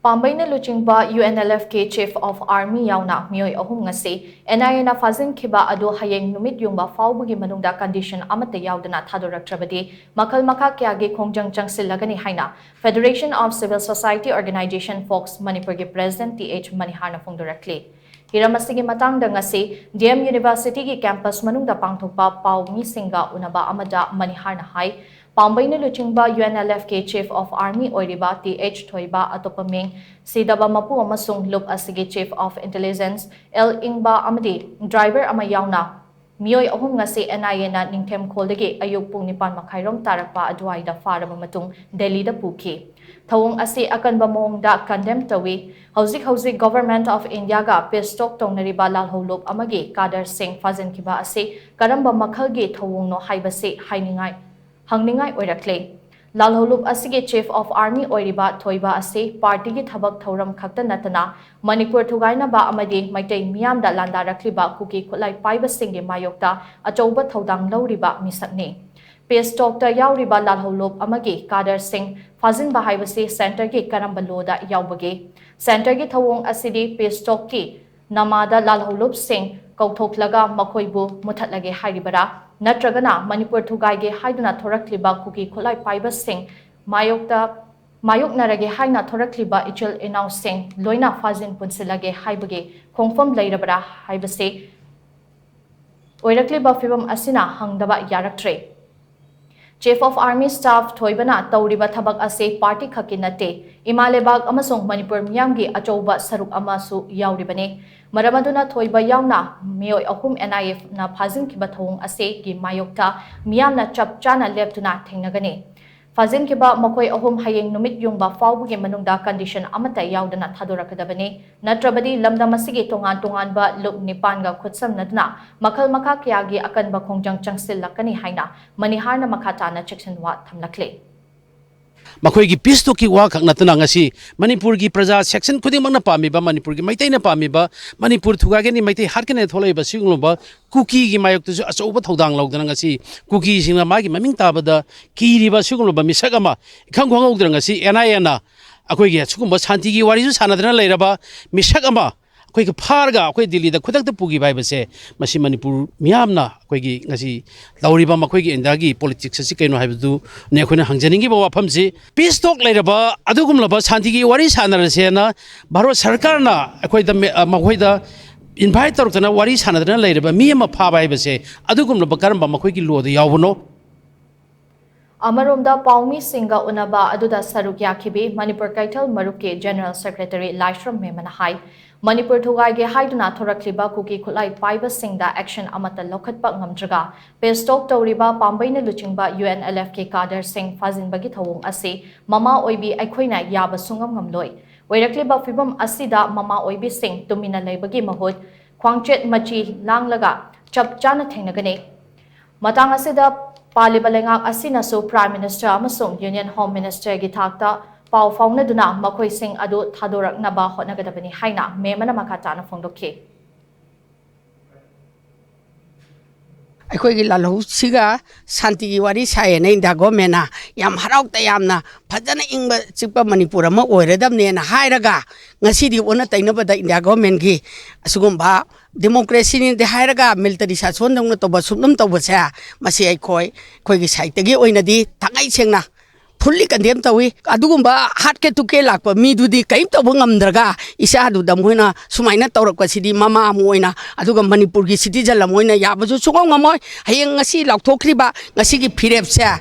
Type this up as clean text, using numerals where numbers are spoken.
PAMBEI na LUCHINGBA UNLF ke Chief of Army YAONA MEEOI ahum ngasi NIA na Fajinkhiba ado Hayeng NUMIT YUNGBA PHAOBAGI MANUNGDA condition amata yaudana Thadoraktrabadi Makhal-Makha Kayagi Khongjang Changshillagani HAINA Federation of Civil Society Organization Focs Manipuri President TH MANIHAR na PHONGDORAKLI Hiramasigi matangda ngasi DM University ki campus manungda pangthokpa pau misinga unaba amada MANIHAR na hai PAMBEI na LUCHINGBA UNLF ke Chief of Army oiriba TH Thoiba atopaming Sidaba Mapu amasung Lup asigi Chief of Intelligence LUCHINGBA amadi driver ama YAONA MEEOI ahum ngasi NIA na ningthem kholdagi ayuk pung 9 makhairom tarakpa adwaida farama matung Delhi da puki Thawong asi akanba MANUNGDA condemn tawi hauzik Government of India ga pestok tongnariba lalholop amagi Kader Singh Fajinkhiba asi karamba makhalgi thawong no haibase hainingai hangningai oirakle lalholop asigi Chief of Army oiriba Thoiba asi party gi thabak thoram khakta natana Manipur thugaina ba amadi maitai miyam da landarakliba kuki khulai paiba singi mayokta achouba thodang lawriba misakni pestok ta yauriba lalholop amagi Kader Singh Fajinba haibase center gi karamba loda yaubage center gi thawong asidi pestok ki namada lalholop Singh kauthokhlaga makhoibu muthatlage hairibara Natragana Manipur Thugaige Haiduna Thorakliba Kuki Khulai Paiba Singh Mayoknarage Haina Thorakliba Ichil Inau Singh Loina Fajin Punsilage Haibage Khongfam Lairabara Haibase Oirakliba Fibam Asina Hangdaba Yaraktre Chief of Army Staff Thoibana Tauriba Thabak Ase Party Khakinate Imalebag Amasong Manipur Miyamgi Achouba Saruk Amasu Yauribane Maramaduna Thoiba YAONA MEEOI ahum NIF na Fajinkhiba thawong ase gi mayokta miyamna chapchana leptuna thengnagani Fajinkhiba makoi ahum Hayeng NUMIT YUNGBA PHAOBAGI MANUNGDA condition amata yaudana Thadorakadabani Natrabadi lamdamasigi tongan ba lup nipan ga khutsam nadna Makhal-Makha Kayagi akanba Khongjang Changshillagani HAINA MANIHAR na makhatana section wa thamlakle Makhoi gi pisto ki wa khak natana ngasi Manipur gi praja section khuding mangna pamiba Manipur gi maitai na pamiba Manipur thuga ge ni maitai har kene tholai ba singloba kuki gi mayok tu achoba thodang logdana ngasi kuki singna magi maming tabada ki riba singloba misagama khangkhong ogdra ngasi NIA akoi gi sugumba shanti gi wari su sanadana leiraba misagama koi ka pharga koi Delhi da khudak da pugi bai base masi Manipur miyamna koi gi ngasi lauriba makoi gi indagi politics asi kaino haibdu ne khona hangjaningi ba wafamsi peace talk leiraba adugum laba shanti gi wari sanarase na bharat sarkar na koi da makoi da invite tarutana wari sanadana leiraba miyama pha bai base adugum laba karamba makoi gi lo da yawno Amaromda Paumi Singa Unaba Aduda Saruk Yakibi Manipur Kaital Maruke General Secretary Laishram Memanahai Manipur Thugaige Haiduna Thorakliba Kuki Khulai Paiba Singda Action Amata Lokhatpa Ngamdraga Pestok Tauriba PAMBEI na LUCHINGBA UNLF ke Kader Singh Fajinbagi thawong ase Mama Oibi Aikhoina Yaba Sungam Ngamloi Oirakliba Fibam Asida Mama Oibi Singh Tumina Leibagi Mahut Khwangchet Machi Langlaga Chapchana Thengnagani Matang Asida Paliba lengak asina so Prime Minister amasong Union Home Minister gi thakta pau faunaduna makhoi sing adu Thadoraknaba hotnagadabani haina memana makatana phongdokhe Akhoi gi lalu siga santi gi wari sae nei da gomena yam harauk ta yamna phajana ingba chikpa Manipur ma oiredam ne na hairaga ngasi di ona tainaba da India government gi asugumba democracy ni de hairaga military shason dong to basumnum to basa masi akhoi gi site gi oina di thangai sengna fully condemn tawi adugumba hat ke tuke lakpa mi dudi kaim to ngamdraga isa du dam hoina sumaina tawrak sidi mama moina aduga Manipur gi citizen la moina yabasu sungong ngamoy hayeng ngasi lakthokriba ngasi gi phirep sa